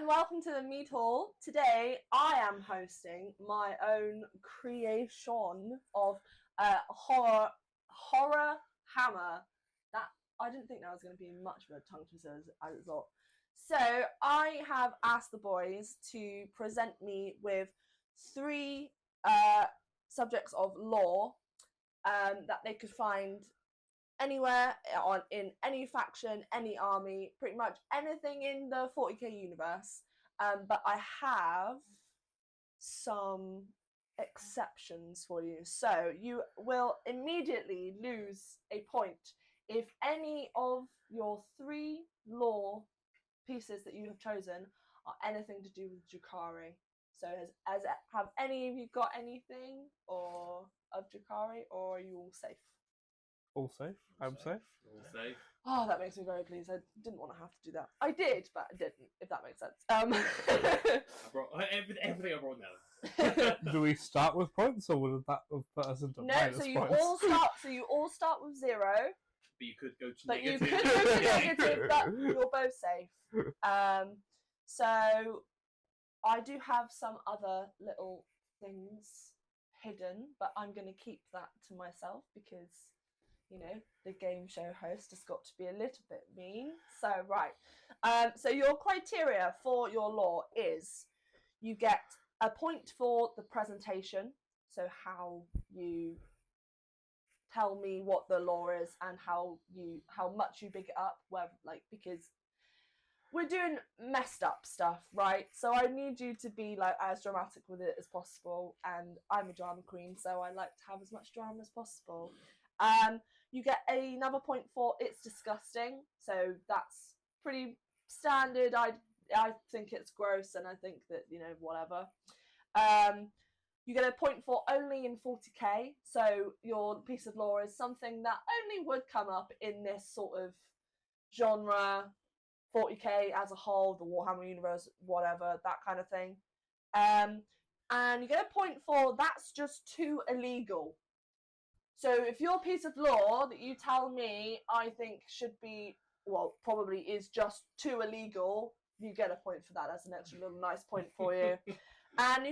and welcome to the Mead Hall. Today I am hosting my own creation of Horror Hammer. That I didn't think that was going to be much of a tongue twister as a result. So I have asked the boys to present me with three subjects of lore that they could find anywhere in any faction, any army, pretty much anything in the 40k universe. But I have some exceptions for you. So you will immediately lose a point if any of your three lore pieces that you have chosen are anything to do with Drukhari. So have any of you got anything or of Drukhari, or are you all safe? All safe? I'm safe. All safe. Oh, that makes me very pleased. I didn't want to have to do that. I did, but I didn't, if that makes sense. I brought everything I brought now. Do we start with points, or would that have put us into No, minus so you points? all start with 0. But you could go to But negative. you could go to negative, but you're both safe. So I do have some other little things hidden, but I'm going to keep that to myself because, you know, the game show host has got to be a little bit mean. So, right. So your criteria for your lore is you get a point for the presentation, so how you tell me what the lore is and how much you big it up, because we're doing messed up stuff, right? So I need you to be like as dramatic with it as possible, and I'm a drama queen, so I like to have as much drama as possible. You get another point for it's disgusting, so that's pretty standard. I think it's gross, and I think that, you know, whatever. You get a point for only in 40k, so your piece of lore is something that only would come up in this sort of genre, 40k as a whole, the Warhammer universe, whatever, that kind of thing. And you get a point for that's just too illegal. So if your piece of lore that you tell me I think should be, well, probably is just too illegal, you get a point for that. That's an extra little nice point for you. And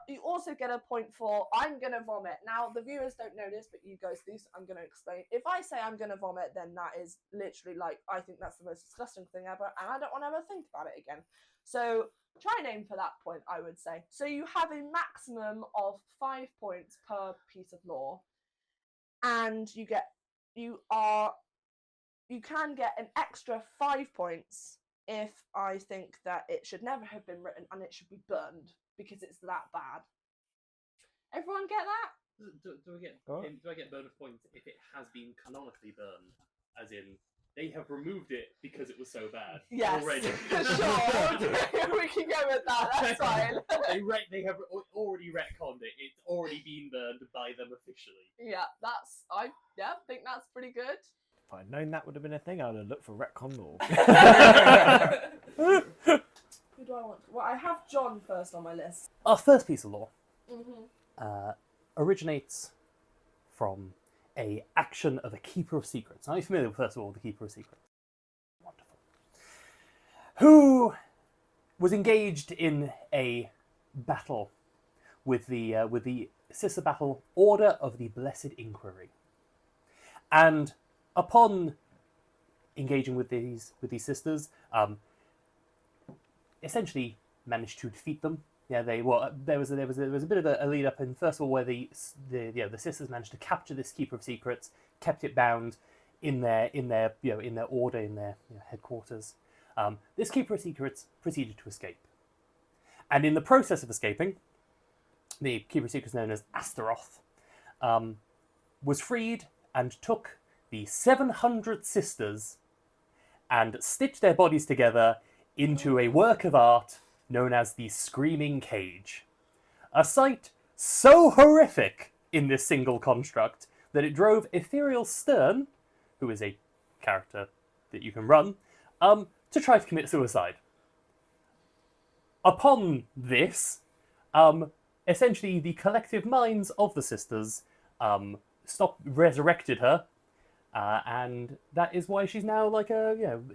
you also get a point for I'm gonna vomit. Now the viewers don't know this, but you guys do, so I'm gonna explain. If I say I'm gonna vomit, then that is literally like, I think that's the most disgusting thing ever, and I don't want to ever think about it again. So try and aim for that point, I would say. So you have a maximum of 5 points per piece of lore, and you can get an extra 5 points if I think that it should never have been written and it should be burned, because it's that bad. Everyone get that? Do I get bonus points if it has been canonically burned? As in, they have removed it because it was so bad. Yes. Already. Sure. We can go with that. That's fine. They have already retconned it. It's already been burned by them officially. Yeah, I think that's pretty good. If I'd known that would have been a thing, I would have looked for retcon lore. Who do I want? Well, I have John first on my list. Our first piece of lore Mm-hmm. originates from a action of a Keeper of Secrets. Are you familiar with, first of all, the Keeper of Secrets? Wonderful. Who was engaged in a battle with the sister battle Order of the Blessed Inquiry, and upon engaging with these sisters, essentially managed to defeat them. Yeah, there was a bit of a lead up, and first of all, where the sisters managed to capture this Keeper of Secrets, kept it bound in their order, in their headquarters. This Keeper of Secrets proceeded to escape, and in the process of escaping, the Keeper of Secrets, known as Astaroth, was freed and took the 700 sisters and stitched their bodies together into a work of art known as the Screaming Cage. A sight so horrific in this single construct that it drove Ethereal Stern, who is a character that you can run, to try to commit suicide. Upon this, essentially the collective minds of the sisters resurrected her, and that is why she's now like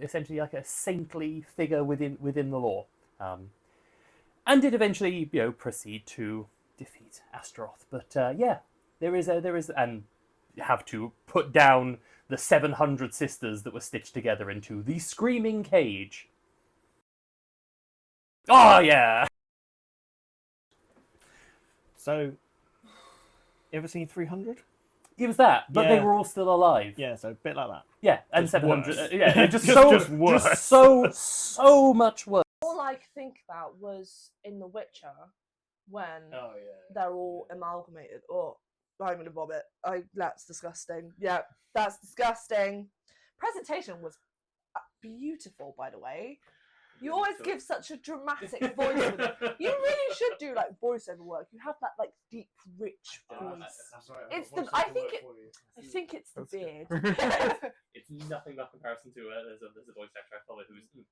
essentially like a saintly figure within the lore. and did eventually, proceed to defeat Astaroth. But there is, and have to put down the 700 sisters that were stitched together into the Screaming Cage. Oh yeah. So, you ever seen 300? It was that, but they Yeah. were all still alive. Yeah, so a bit like that. Yeah, and Just 700. worse. Yeah, just worse. so much worse. All I could think about was in The Witcher when Oh yeah. they're all amalgamated. Oh, I'm gonna vomit. That's disgusting. Yeah, that's disgusting. Presentation was beautiful, by the way. You always give such a dramatic voice with it. You really should do like voiceover work. You have that like deep, rich voice. That's right. It's the. I think it's the beard. It's nothing but comparison to there's a voice actor I follow who's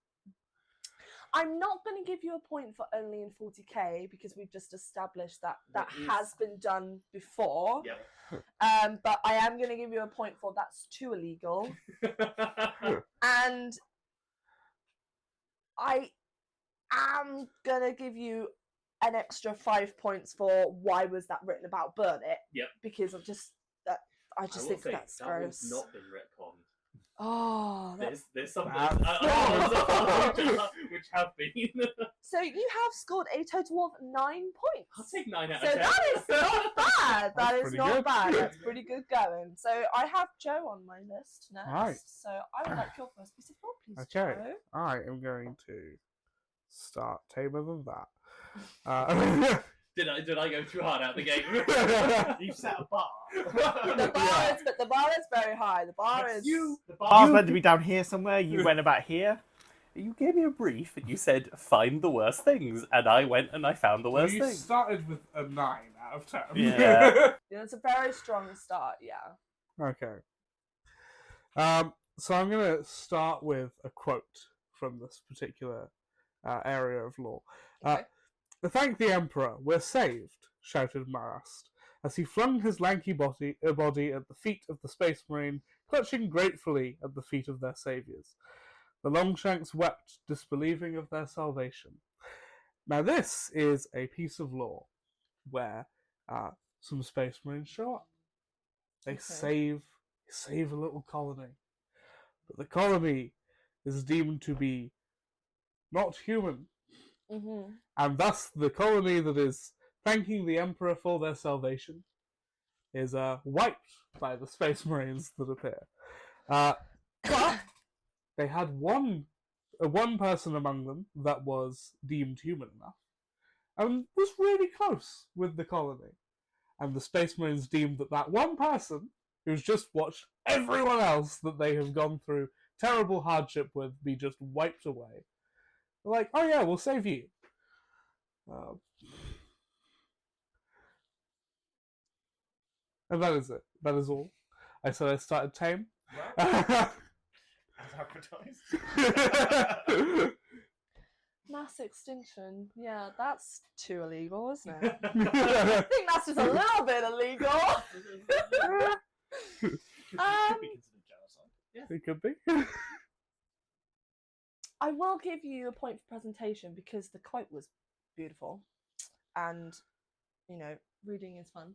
I'm not going to give you a point for only in 40k because we've just established that has been done before. yeah. But I am going to give you a point for that's too illegal. And I am going to give you an extra 5 points for why was that written about burn it. Yep. Because I just think that's that gross. one's not been retconned. Oh, There's some Bad. which have been. so you have scored a total of 9 points. I'll take 9 out So of 10. that is not bad. That That's is pretty not good. bad. That's pretty good going. So I have Joe on my list next. Right. So I would like your first piece of thought, please. Okay. Joe. I am going to start tamer than that. Did I go too hard out the gate? You've set a bar. The bar is very high. The bar is. The Bar's meant to be down here somewhere. You went about here. You gave me a brief and you said, find the worst things. And I went and I found the worst You things. started with a 9 out of 10. Yeah. Yeah, it's a very strong start. Yeah. Okay. So I'm going to start with a quote from this particular area of lore. Okay. Thank the Emperor, we're saved, shouted Marast, as he flung his lanky body at the feet of the Space Marine, clutching gratefully at the feet of their saviours. The Longshanks wept, disbelieving of their salvation. Now this is a piece of lore where some Space Marines show up. They Okay. save a little colony. But the colony is deemed to be not human. Mm-hmm. And thus the colony that is thanking the Emperor for their salvation is wiped by the Space Marines that appear. But they had one person among them that was deemed human enough and was really close with the colony. And the Space Marines deemed that one person who's just watched everyone else that they have gone through terrible hardship with be just wiped away. They're like, oh yeah, we'll save you. And that is it. That is all. I said I started tame. As advertised. Mass extinction. Yeah, that's too illegal, isn't it? I think that's just a little bit illegal. Could be considered genocide. It could be. I will give you a point for presentation because the quote was beautiful, and reading is fun.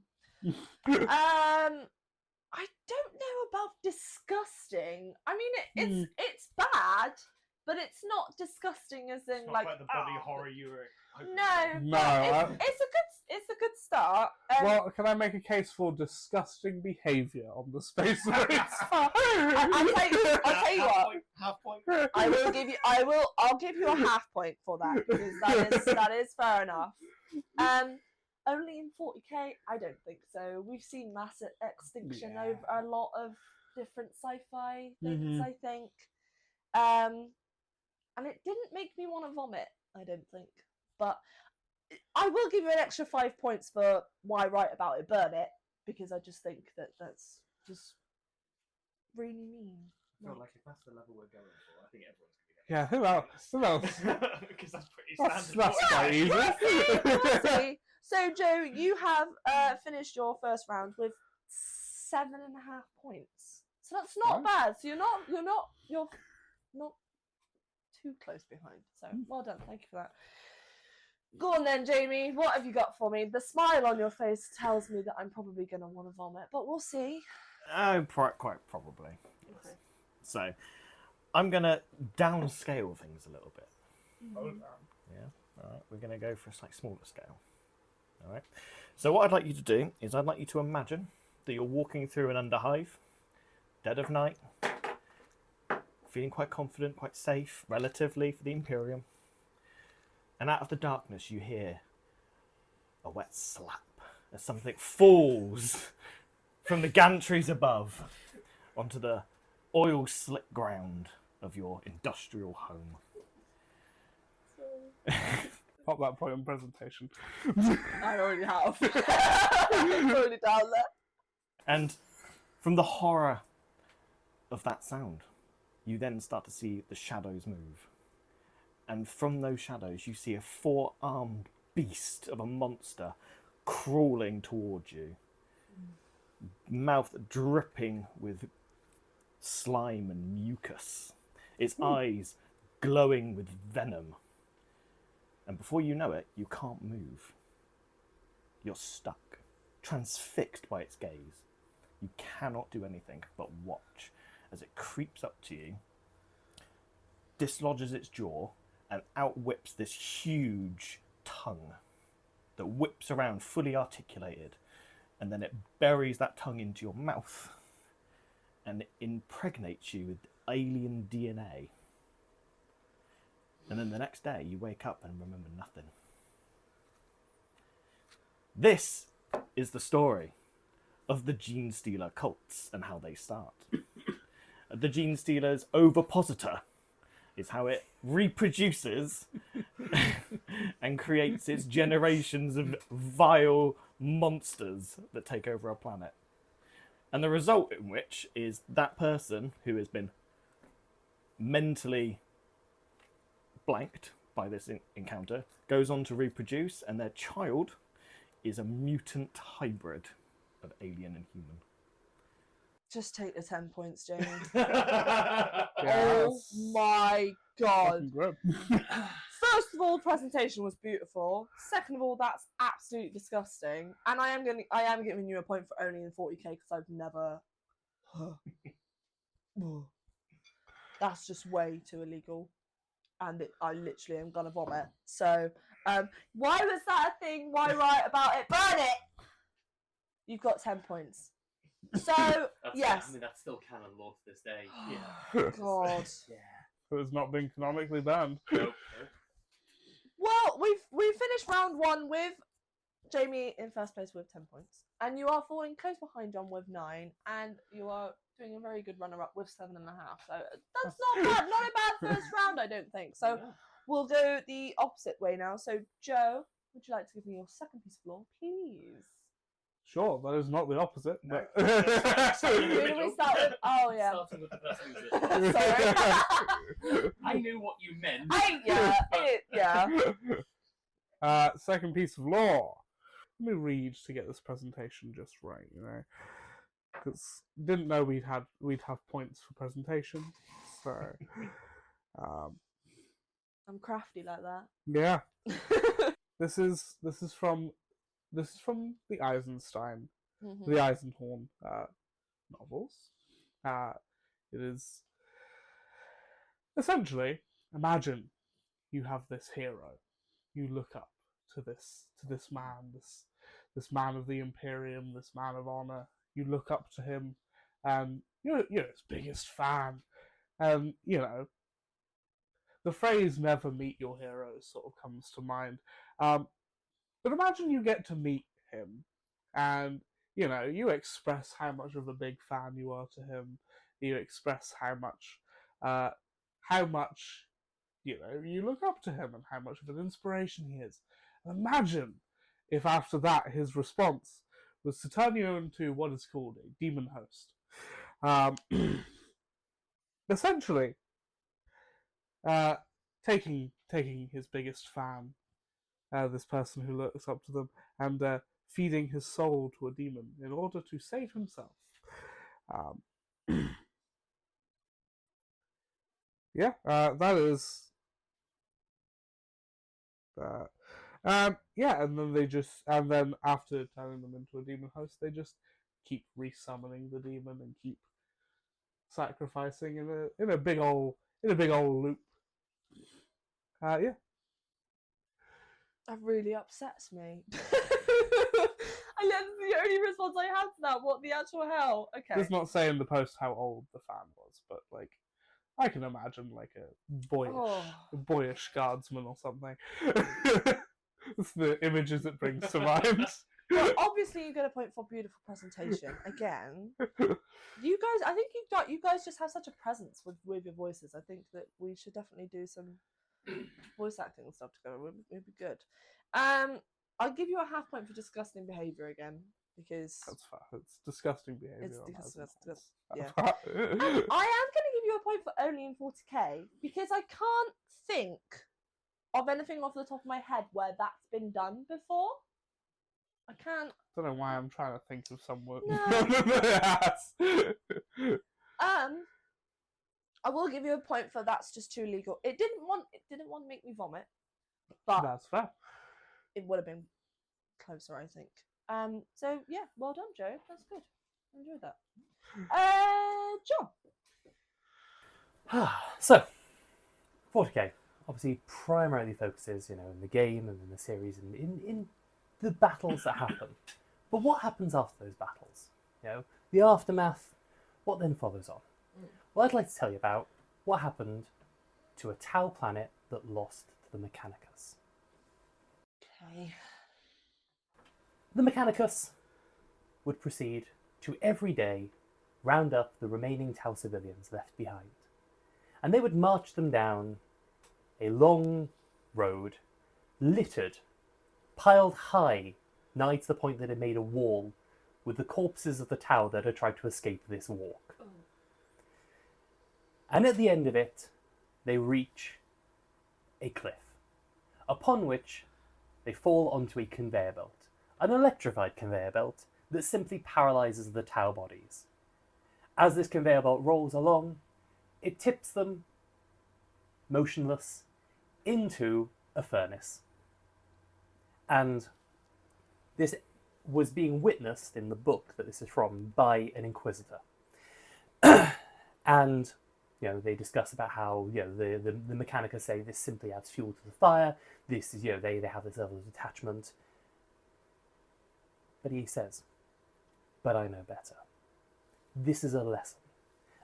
I don't know about disgusting. I mean, it's bad, but it's not disgusting as in It's not like quite the body horror you were hoping No, No, but it's a good start. well, can I make a case for disgusting behaviour on the Space Marines? I'll tell you what. Half point. I'll give you a half point for that because that is fair enough. Only in 40k, I don't think so. We've seen mass extinction over a lot of different sci-fi things, I think. And it didn't make me want to vomit, I don't think. But I will give you an extra 5 points for why write about it, burn it, because I just think that's just really mean. I feel like if that's the level we're going for, I think everyone's Yeah, who else? Because that's pretty standard. That's quite easy. We'll see. So, Joe, you have finished your first round with 7.5 points. So that's not bad. So you're not too close behind. So well done. Thank you for that. Go on then, Jamie. What have you got for me? The smile on your face tells me that I'm probably going to want to vomit, but we'll see. Quite probably. Okay. So, I'm going to downscale things a little bit. Mm-hmm. Yeah. All right. We're going to go for a slightly smaller scale. All right. So what I'd like you to do is I'd like you to imagine that you're walking through an underhive, dead of night, feeling quite confident, quite safe, relatively, for the Imperium. And out of the darkness you hear a wet slap as something falls from the gantries above onto the oil-slick ground of your industrial home. Pop that point in presentation. I already have. It's already down there. And from the horror of that sound, you then start to see the shadows move. And from those shadows, you see a four-armed beast of a monster crawling towards you. Mouth dripping with slime and mucus. Its eyes glowing with venom. And before you know it, you can't move. You're stuck, transfixed by its gaze. You cannot do anything but watch as it creeps up to you, dislodges its jaw, and outwhips this huge tongue that whips around fully articulated, and then it buries that tongue into your mouth and it impregnates you with alien DNA. And then the next day you wake up and remember nothing. This is the story of the Gene Stealer cults and how they start. The Gene Stealer's ovipositor is how it reproduces and creates its generations of vile monsters that take over our planet. And the result in which is that person who has been mentally blanked by this encounter goes on to reproduce, and their child is a mutant hybrid of alien and human. Just take the 10 points, Jamie. Yeah, Oh my god. good. First of all, the presentation was beautiful. Second of all, that's absolutely disgusting. And I am giving you a point for only in 40k because I've never. That's just way too illegal, and I literally am gonna vomit. So, why was that a thing? Why write about it? Burn it. You've got 10 points. So yes. I mean, that's still canon law to this day. Yeah. God. Yeah. It has not been canonically banned. Nope. Well, we've finished round 1 with Jamie in first place with 10 points, and you are falling close behind John with 9, and you are doing a very good runner-up with 7.5. So that's not bad. Not a bad first round, I don't think. So we'll go the opposite way now. So Joe, would you like to give me your second piece of law, please? Sure, that is not the opposite. But... Who do we start with? Oh yeah. Starting with the person who's Sorry. I knew what you meant. Yeah. Second piece of law. Let me read to get this presentation just right, you know, because didn't know we'd have points for presentation. So, I'm crafty like that. yeah. This is from the Eisenstein, Mm-hmm. the Eisenhorn novels. It is essentially, imagine you have this hero. You look up to this man, this man of the Imperium, this man of honor. You look up to him, and you're his biggest fan. And you know, the phrase "never meet your heroes" sort of comes to mind. But imagine you get to meet him, and you know, you express how much of a big fan you are to him. You express how much you know, you look up to him and how much of an inspiration he is. And imagine if after that his response was to turn you into what is called a demon host. Essentially, taking his biggest fan, this person who looks up to them, and feeding his soul to a demon in order to save himself. Yeah, that is But yeah, and then after turning them into a demon host, they just keep resummoning the demon and keep sacrificing in a big old loop. Yeah. That really upsets me. That's the only response I had to that. What the actual hell? Okay. Does not say in the post how old the fan was, but like I can imagine like a boyish guardsman or something. It's the images it brings to mind. Well, obviously, you get a point for beautiful presentation again. You guys, I think you guys just have such a presence with your voices. I think that we should definitely do some voice acting and stuff together. It'd be good. I'll give you a half point for disgusting behaviour again because That's fair. It's disgusting behaviour. It's yeah. I am going to give you a point for only in 40k because I can't think of anything off the top of my head where that's been done before. I can't. I don't know why I'm trying to think of some word. No. I will give you a point for that's just too legal. It didn't want to make me vomit, but That's fair. it would have been closer, I think. So yeah, well done, Joe. That's good. I enjoyed that. John. So, 40k obviously primarily focuses, in the game and in the series and in the battles that happen. But what happens after those battles? The aftermath. What then follows on? Well, I'd like to tell you about what happened to a Tau planet that lost to the Mechanicus. Okay. The Mechanicus would proceed to every day round up the remaining Tau civilians left behind, and they would march them down a long road, littered, piled high, nigh to the point that it made a wall, with the corpses of the Tau that had tried to escape this walk. And at the end of it, they reach a cliff, upon which they fall onto a conveyor belt, an electrified conveyor belt that simply paralyzes the Tau bodies. As this conveyor belt rolls along, it tips them, motionless, into a furnace. And this was being witnessed in the book that this is from by an Inquisitor. And they discuss about how the Mechanica say this simply adds fuel to the fire. This is they have this level of attachment. But he says, "But I know better. This is a lesson,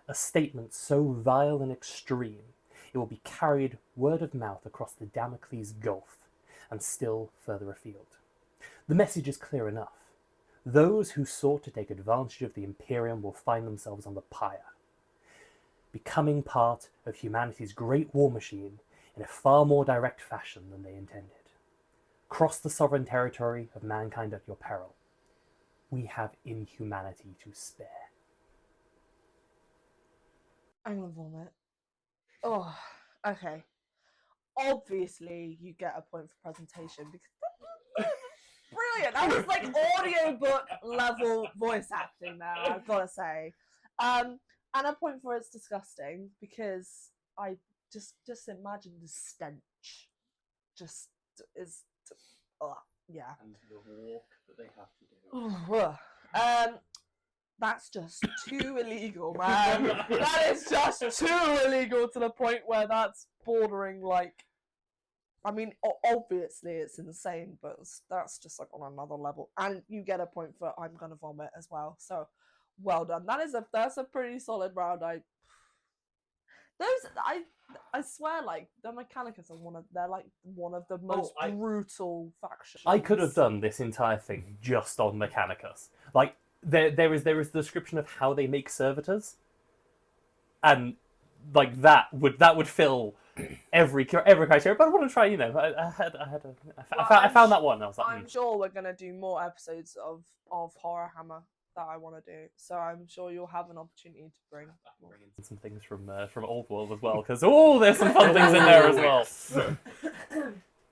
a statement so vile and extreme, it will be carried word of mouth across the Damocles Gulf and still further afield. The message is clear enough. Those who sought to take advantage of the Imperium will find themselves on the pyre, becoming part of humanity's great war machine in a far more direct fashion than they intended. Cross the sovereign territory of mankind at your peril. We have inhumanity to spare." I'm gonna vomit. Oh, okay. Obviously, you get a point for presentation because brilliant. That was like audiobook level voice acting there, I've got to say. And a point for it's disgusting because I just imagine the stench. Just is, yeah. And the walk that they have to do. That's just too illegal, man. That is just too illegal to the point where that's bordering like. I mean, obviously it's insane, but that's just like on another level. And you get a point for I'm gonna vomit as well. So, well done. That's a pretty solid round. I swear, like the Mechanicus are one of the most brutal factions. I could have done this entire thing just on Mechanicus. Like there is the description of how they make servitors, and like that would fill every criteria. But I want to try. I found that one. And I was like, I'm sure we're gonna do more episodes of Horrorhammer that I want to do. So I'm sure you'll have an opportunity to bring in some things from Old World as well, because there's some fun things in there as well.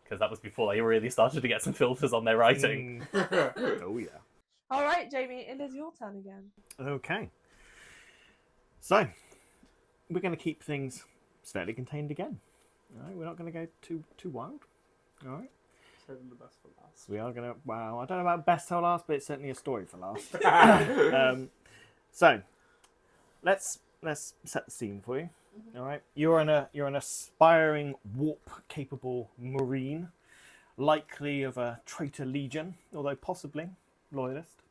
Because that was before they really started to get some filters on their writing. Oh yeah. All right, Jamie, it is your turn again. Okay. So, we're going to keep things fairly contained again. All right, we're not going to go too wild. All right. Saving the best for last. We are gonna. Well, I don't know about best till last, but it's certainly a story for last. So, let's set the scene for you. All right. You're an aspiring warp-capable marine, likely of a traitor legion, although possibly loyalist.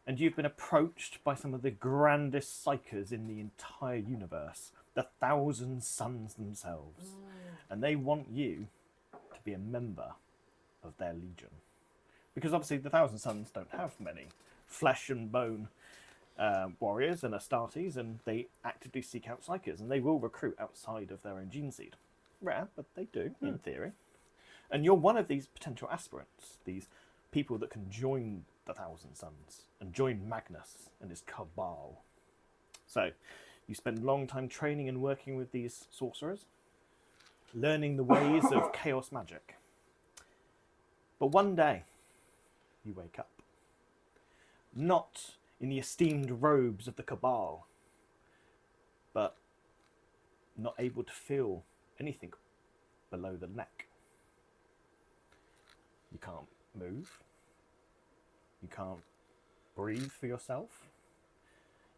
And you've been approached by some of the grandest psychers in the entire universe, the Thousand Suns themselves, and they want you to be a member of their legion, because obviously the Thousand Suns don't have many flesh and bone warriors and Astartes, and they actively seek out psychers, and they will recruit outside of their own gene seed. Rare, but they do in theory. And you're one of these potential aspirants, these people that can join the Thousand Suns and join Magnus and his cabal. So you spend a long time training and working with these sorcerers, learning the ways of chaos magic. But one day, you wake up. Not in the esteemed robes of the Cabal, but not able to feel anything below the neck. You can't move. You can't breathe for yourself.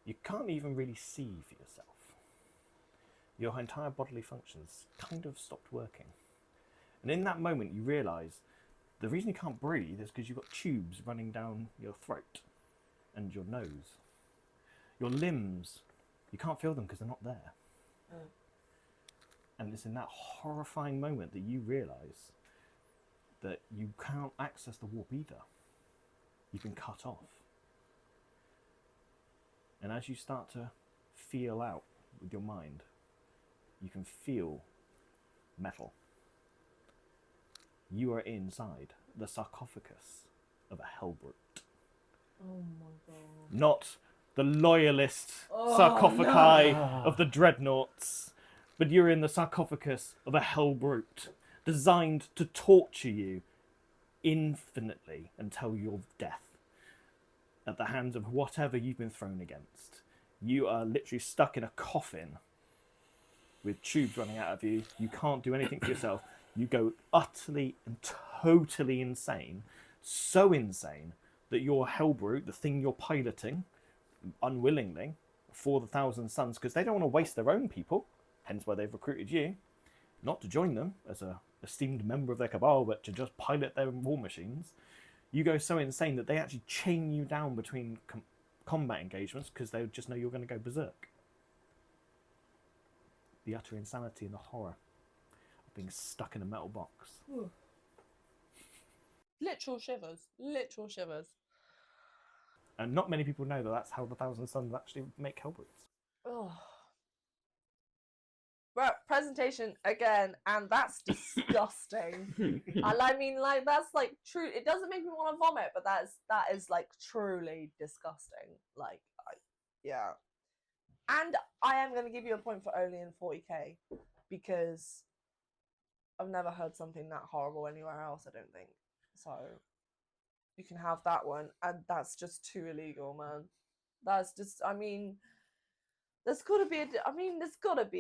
You can't even really see for yourself. Your entire bodily functions kind of stopped working. And in that moment, you realise the reason you can't breathe is because you've got tubes running down your throat and your nose. Your limbs, you can't feel them because they're not there. And it's in that horrifying moment that you realise that you can't access the warp either. You've been cut off. And as you start to feel out with your mind, you can feel metal. You are inside the sarcophagus of a Hellbrute. Oh my god. Not the loyalist sarcophagi of the dreadnoughts, but you're in the sarcophagus of a Hellbrute, designed to torture you infinitely until your death at the hands of whatever you've been thrown against. You are literally stuck in a coffin with tubes running out of you. You can't do anything for yourself. You go utterly and totally insane. So insane that your Hellbrute, the thing you're piloting, unwillingly, for the Thousand Suns, because they don't want to waste their own people, hence why they've recruited you, not to join them as a esteemed member of their cabal, but to just pilot their war machines. You go so insane that they actually chain you down between combat engagements because they just know you're going to go berserk. The utter insanity and the horror of being stuck in a metal box. Ooh. Literal shivers. Literal shivers. And not many people know that that's how the Thousand Suns actually make Hellbrutes. Oh. Right, presentation again, and that's disgusting. And I mean, like, that's like true. It doesn't make me want to vomit, but that is like truly disgusting. Like, yeah. And I am going to give you a point for only in 40k because I've never heard something that horrible anywhere else. I don't think so. You can have that one, and that's just too illegal, man. That's just. I mean. There's got to be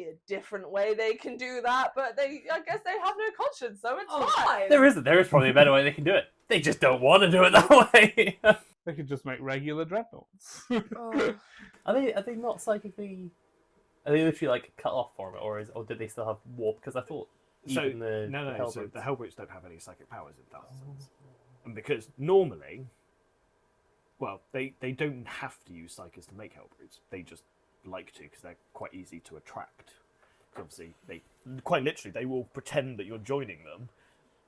a different way they can do that, but I guess they have no conscience, so it's fine. There is probably a better way they can do it. They just don't want to do it that way. They could just make regular dreadnoughts. Oh. Are they not psychically? Are they literally like cut off from it, or did they still have warp? Because I thought So even the so the Hellbrutes don't have any psychic powers in Thousand Suns. And because normally, well, they don't have to use psychics to make Hellbrutes. They just like to because they're quite easy to attract. So obviously, they quite literally they will pretend that you're joining them,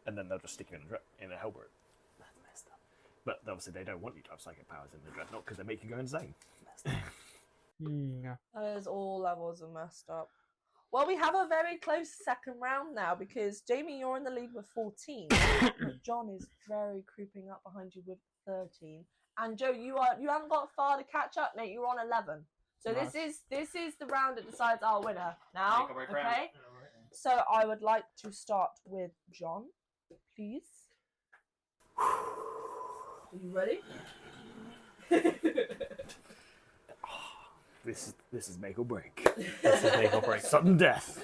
and then they'll just stick you in a Hellbrute. That's messed up. But obviously, they don't want you to have psychic powers in the Dreadnought because they make you go insane. Yeah. That is all levels of messed up. Well, we have a very close second round now because Jamie, you're in the lead with 14. John is very creeping up behind you with 13, and Joe, you haven't got far to catch up, mate. You're on 11. So Nice. this is the round that decides our winner now. Make a break Okay. round. So I would like to start with John, please. Are you ready? This is make or break. This is make or break. Sudden death.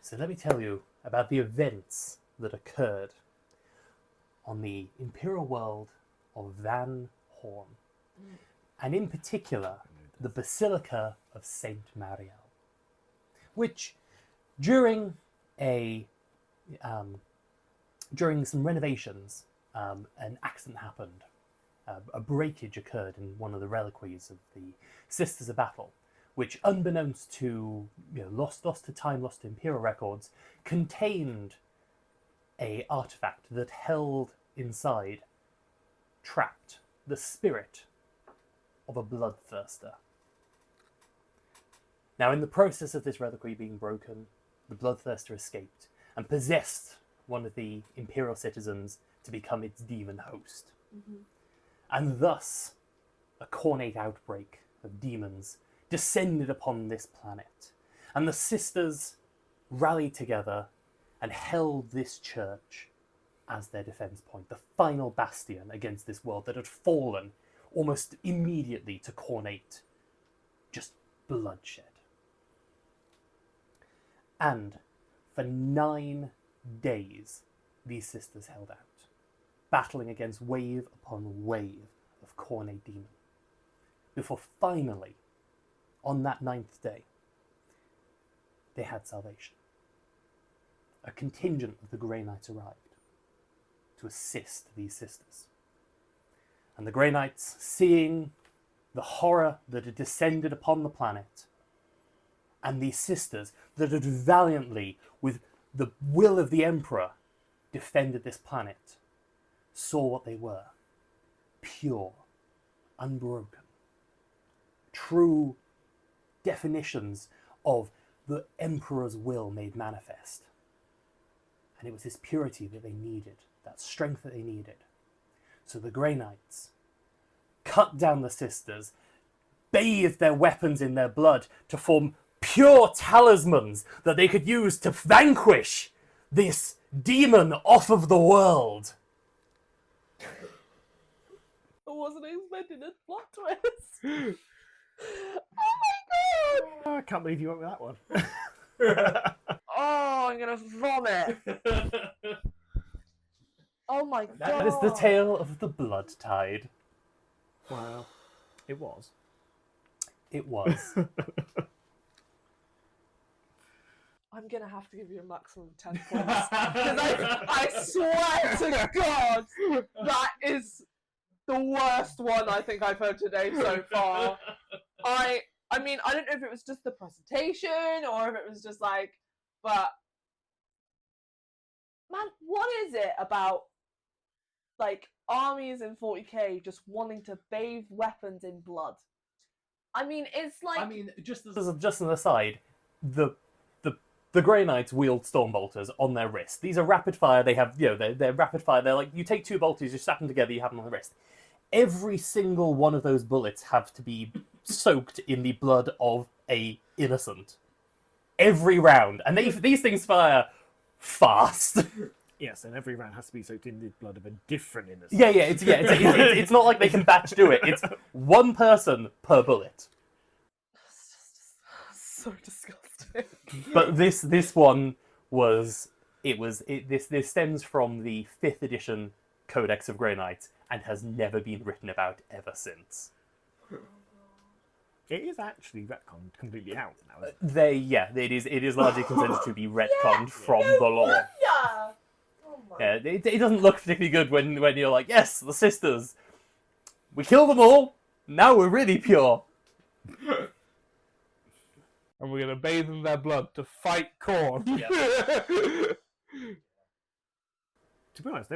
So let me tell you about the events that occurred on the imperial world of Van Horn, and in particular, the Basilica of Saint Mariel, which during some renovations, an accident happened. A breakage occurred in one of the reliquaries of the Sisters of Battle, which, unbeknownst to lost to time, lost to Imperial records, contained a artifact that held inside, trapped, the spirit of a bloodthirster. Now, in the process of this reliquary being broken, the bloodthirster escaped and possessed one of the Imperial citizens to become its demon host. Mm-hmm. And thus, a cornate outbreak of demons descended upon this planet, and the sisters rallied together and held this church as their defense point, the final bastion against this world that had fallen almost immediately to cornate just bloodshed. And for 9 days, these sisters held out, battling against wave upon wave of cornate demon, before finally, on that 9th day, they had salvation. A contingent of the Grey Knights arrived to assist these sisters. And the Grey Knights, seeing the horror that had descended upon the planet, and these sisters that had valiantly, with the will of the Emperor, defended this planet, saw what they were: pure, unbroken, true definitions of the Emperor's will made manifest. And it was this purity that they needed, that strength that they needed. So the Grey Knights cut down the sisters, bathed their weapons in their blood to form pure talismans that they could use to vanquish this demon off of the world. I wasn't expecting a plot twist. Oh my god! Oh, I can't believe you went with that one. Oh, I'm gonna vomit. Oh my god. That is the tale of the Blood Tide. Wow. It was. It was. I'm gonna have to give you a maximum of 10 points. Because I swear to God, that is the worst one I think I've heard today so far. I mean, I don't know if it was just the presentation or if it was just like, but man, what is it about like armies in 40k just wanting to bathe weapons in blood? I mean, it's like. I mean, just an aside, the Grey Knights wield Stormbolters on their wrist. These are rapid fire. They have, they're rapid fire. They're like, you take 2 bolters, you stack them together, you have them on the wrist. Every single one of those bullets have to be soaked in the blood of a innocent. Every round. And these things fire fast. Yes, and every round has to be soaked in the blood of a different innocent. Yeah. It's not like they can batch do it. It's one person per bullet. So disgusting. But this one was this stems from the 5th edition Codex of Grey Knights and has never been written about ever since. It is actually retconned completely out now. Isn't it? It is largely considered to be retconned from the lore. Yeah. Oh my. Yeah, it doesn't look particularly good when you're like, yes, the sisters, we killed them all. Now we're really pure. And we're going to bathe in their blood to fight Khorne. To be honest,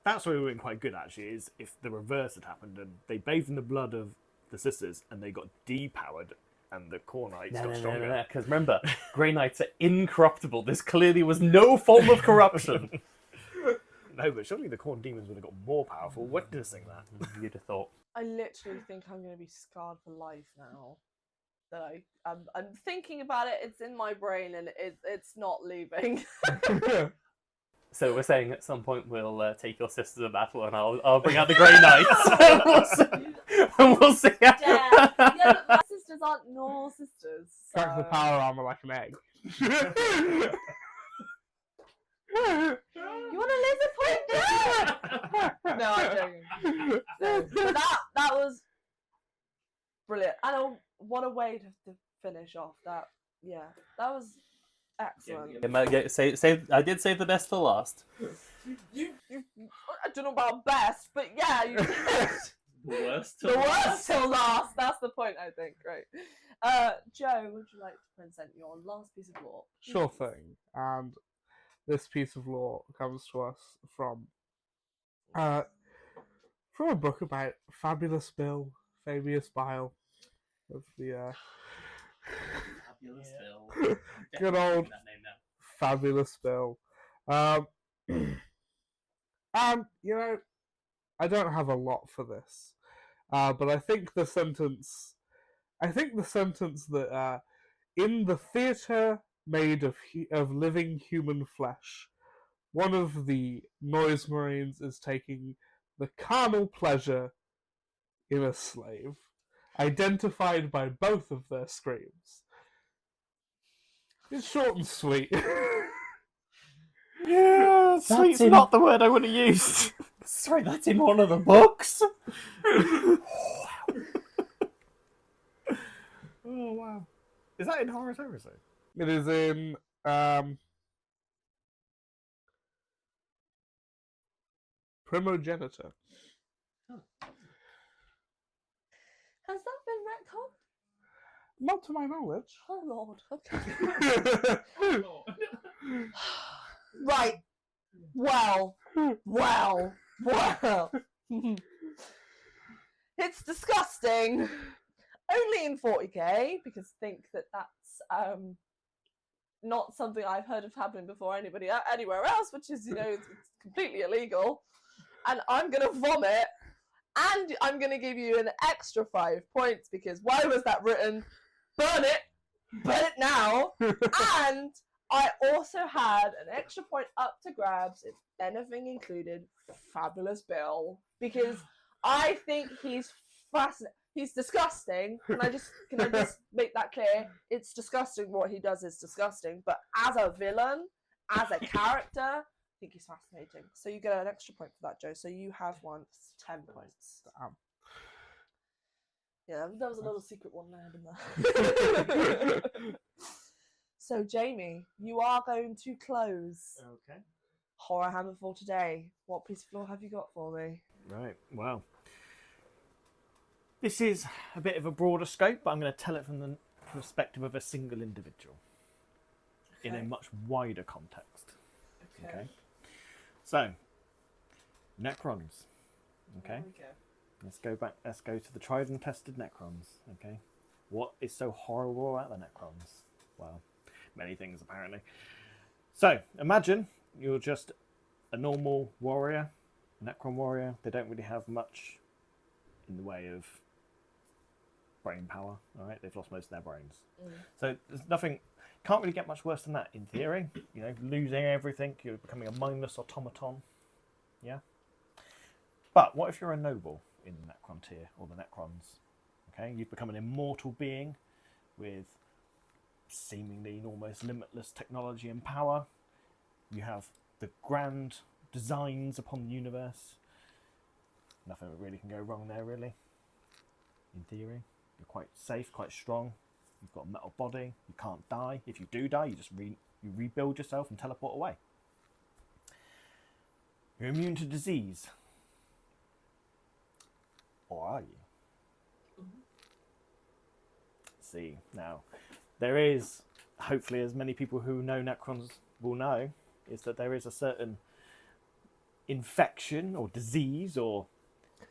that's where we went quite good, actually, is if the reverse had happened and they bathed in the blood of the sisters and they got depowered and the Khorne Knights got stronger. No, because remember, Grey Knights are incorruptible. This clearly was no form of corruption. No, but surely the Khorne demons would have got more powerful witnessing that. You'd have thought. I literally think I'm going to be scarred for life now. That I'm thinking about it. It's in my brain and it's not leaving. So we're saying at some point we'll take your sisters to battle and I'll bring out the Grey Knights and we'll see. Yeah, but my sisters aren't normal sisters. So. Crack the power armor like an egg. You want a laser pointer? No, I'm joking. No, but that was brilliant. And what a way to finish off that. Yeah, that was excellent. I did save the best for last. You I don't know about best, but yeah, you did. The worst. The worst till last. That's the point, I think. Right. Joe, would you like to present your last piece of lore? Sure thing. And this piece of lore comes to us from a book about Fabulous Bill, Fabius Bile, of the Fabulous Bill. good old That name now. Fabulous Bill. And I don't have a lot for this, but I think the sentence that in the theatre made of living human flesh, one of the noise marines is taking the carnal pleasure in a slave, identified by both of their screams. It's short and sweet. Yeah, sweet's not the word I would have used. Sorry, that's in one of the books. Oh wow! Is that in Horus Heresy? It is in Primogenitor. Has that been retconned? Not to my knowledge. Oh Lord. Okay. Right. Well. It's disgusting. Only in 40k, because I think that's not something I've heard of happening before anywhere else, which is, it's completely illegal. And I'm going to vomit, and I'm going to give you an extra 5 points, because why was that written? Burn it now. And I also had an extra point up to grabs, if anything included, Fabulous Bill, because I think he's fascinating. He's disgusting. Can I just make that clear? It's disgusting. What he does is disgusting. But as a villain, as a character, I think he's fascinating. So you get an extra point for that, Joe. So you have 10 points. Yeah, that was a little secret one there, So, Jamie, you are going to close Okay. Horror Hammer for today. What piece of lore have you got for me? Right. Well, this is a bit of a broader scope, but I'm going to tell it from the perspective of a single individual in a much wider context. Okay. So, Necrons. Okay. There we go. Let's go back. Let's go to the tried and tested Necrons. Okay. What is so horrible about the Necrons? Well, many things apparently. So imagine you're just a normal warrior, Necron warrior. They don't really have much in the way of brain power. All right, they've lost most of their brains. So there's nothing. Can't really get much worse than that in theory. Losing everything, you're becoming a mindless automaton. Yeah. But what if you're a noble in the Necron tier, or the Necrons? Okay, you've become an immortal being with seemingly almost limitless technology and power. You have the grand designs upon the universe. Nothing really can go wrong there, really. In theory, you're quite safe, quite strong. You've got a metal body. You can't die. If you do die, you just you rebuild yourself and teleport away. You're immune to disease. Or are you? Let's see. Now, there is, hopefully as many people who know Necrons will know, is that there is a certain infection or disease or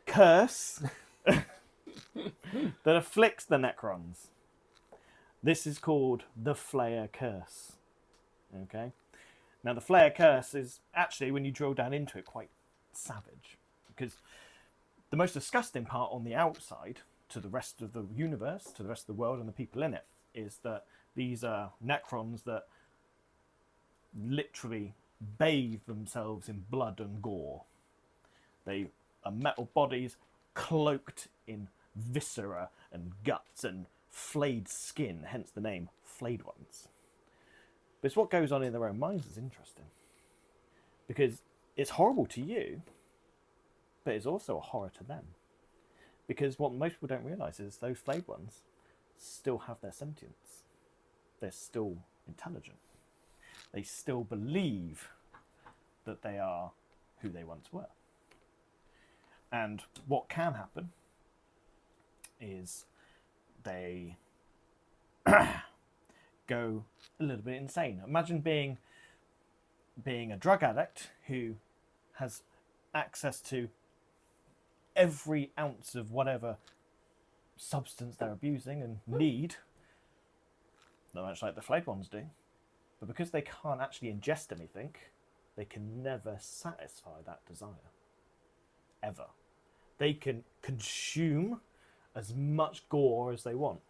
curse that afflicts the Necrons. This is called the Flayer Curse. Okay? Now the Flayer Curse is actually, when you drill down into it, quite savage. Because the most disgusting part on the outside to the rest of the universe, to the rest of the world and the people in it, is that these are Necrons that literally bathe themselves in blood and gore. They are metal bodies cloaked in viscera and guts and flayed skin, hence the name Flayed Ones. But it's what goes on in their own minds is interesting. Because it's horrible to you, but it's also a horror to them. Because what most people don't realise is those flayed ones still have their sentience. They're still intelligent. They still believe that they are who they once were. And what can happen is they go a little bit insane. Imagine being a drug addict who has access to every ounce of whatever substance they're abusing and need, not much like the flayed ones do, but because they can't actually ingest anything, they can never satisfy that desire. Ever. They can consume as much gore as they want,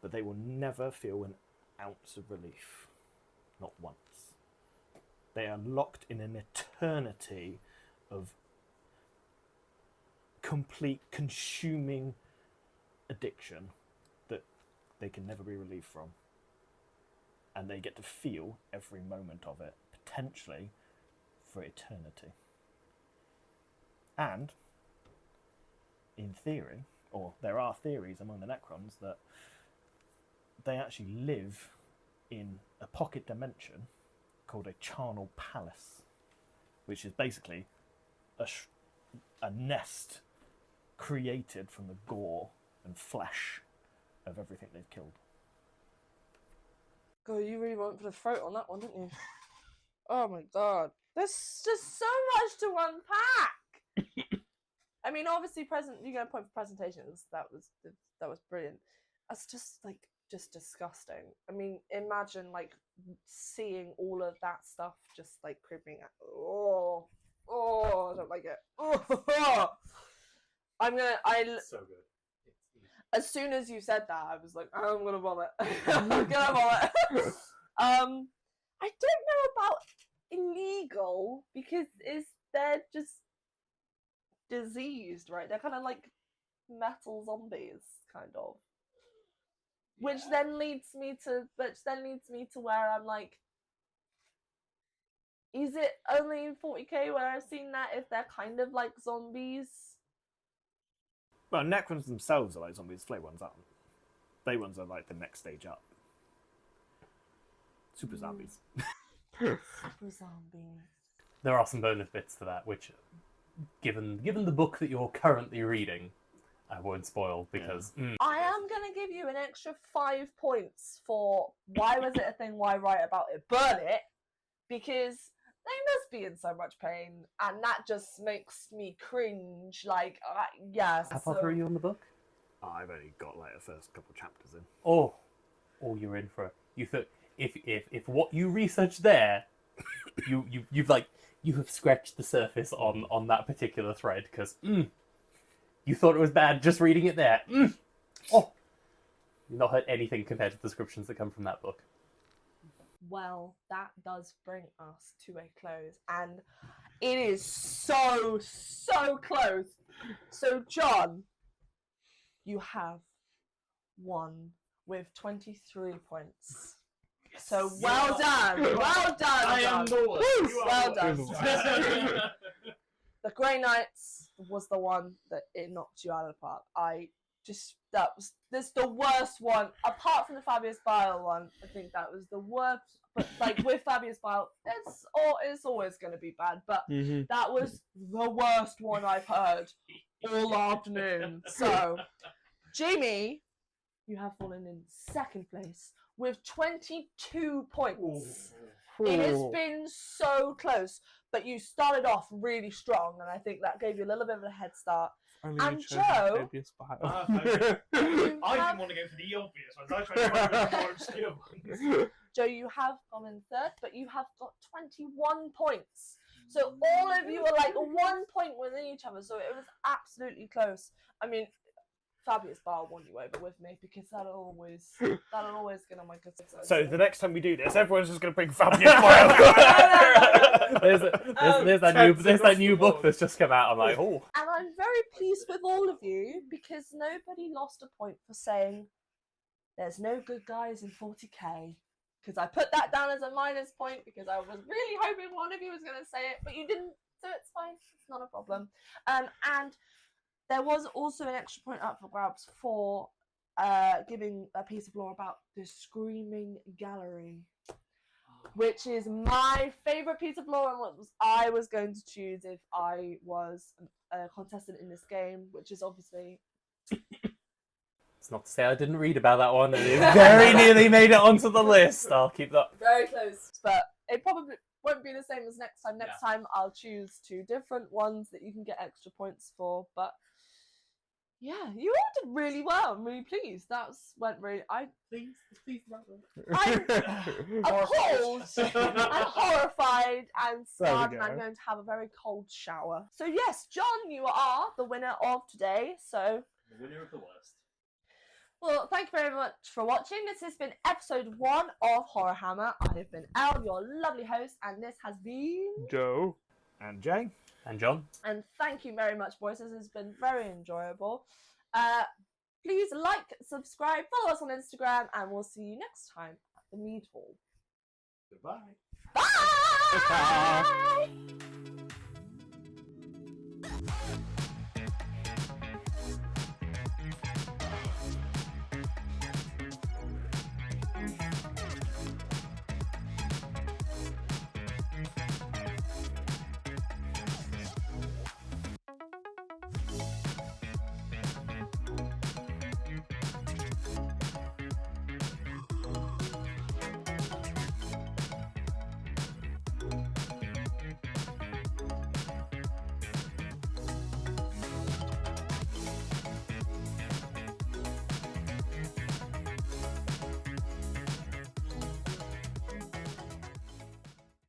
but they will never feel an ounce of relief. Not once. They are locked in an eternity of complete consuming addiction that they can never be relieved from. And they get to feel every moment of it, potentially for eternity. And, in theory, or there are theories among the Necrons, that they actually live in a pocket dimension called a charnel palace, which is basically a nest created from the gore and flesh of everything they've killed. God, you really went for the throat on that one, didn't you? Oh my god. There's just so much to unpack! I mean, obviously, you get a point for presentations. That was brilliant. That's just disgusting. I mean, imagine seeing all of that stuff just creeping out. Oh, I don't like it. Oh, So good. As soon as you said that, I was like, I'm gonna vomit. I'm gonna vomit. I don't know about illegal because they're just diseased, right? They're kind of like metal zombies, kind of. Yeah. Which then leads me to where I'm like, is it only in 40k where I've seen that if they're kind of like zombies? Well, Necrons themselves are like zombies, Flay ones aren't. Flay ones are like the next stage up. Super zombies. Super zombies. There are some bonus bits to that, which, given the book that you're currently reading, I won't spoil because... I am going to give you an extra 5 points for why was it a thing, why write about it, burn it, because they must be in so much pain, and that just makes me cringe, yes. How far through are you on the book? Oh, I've only got the first couple chapters in. Oh, you're in for it. You thought if what you researched there, you have scratched the surface on that particular thread because you thought it was bad just reading it there. Oh, you've not heard anything compared to the descriptions that come from that book. Well, that does bring us to a close, and it is so close. So, John, you have won with 23 points. So, well done. Well done, I am John. Norse. Woo, You are well Norse. done. The Grey Knights was the one that it knocked you out of the park. That's the worst one. Apart from the Fabius Bile one, I think that was the worst. But with Fabius Bile, it's always going to be bad. But that was the worst one I've heard all afternoon. So, Jamie, you have fallen in second place with 22 points. It has been so close, but you started off really strong, and I think that gave you a little bit of a head start. And Joe, I didn't want to go for the obvious ones. I tried to find the more obscure ones. Joe, you have gone in third, but you have got 21 points. So all of you are 1 point within each other. So it was absolutely close. I mean, Fabius Bile won you over with me because that'll always get on my good side. So the next time we do this, everyone's just going to bring Fabius Bile. There's that new book that's just come out. I'm like, oh. And I'm very pleased with all of you because nobody lost a point for saying there's no good guys in 40k. because I put that down as a minus point because I was really hoping one of you was going to say it, but you didn't, so it's fine. It's not a problem. And there was also an extra point up for grabs for giving a piece of lore about the Screaming Gallery, which is my favourite piece of lore and what I was going to choose if I was a contestant in this game, which is obviously... It's not to say I didn't read about that one, and it very nearly made it onto the list. I'll keep that. Very close, but it probably won't be the same as next time. Next time I'll choose 2 different ones that you can get extra points for, but yeah, you all did really well. I'm really pleased. Went really... Please, I'm appalled and horrified and sad, and I'm going to have a very cold shower. So yes, John, you are the winner of today. So the winner of the worst. Well, thank you very much for watching. This has been episode 1 of Horror Hammer. I have been Elle, your lovely host, and this has been Joe. And Jay. And John. And thank you very much, boys. This has been very enjoyable. Please like, subscribe, follow us on Instagram, and we'll see you next time at the Mead Hall. Goodbye. Bye!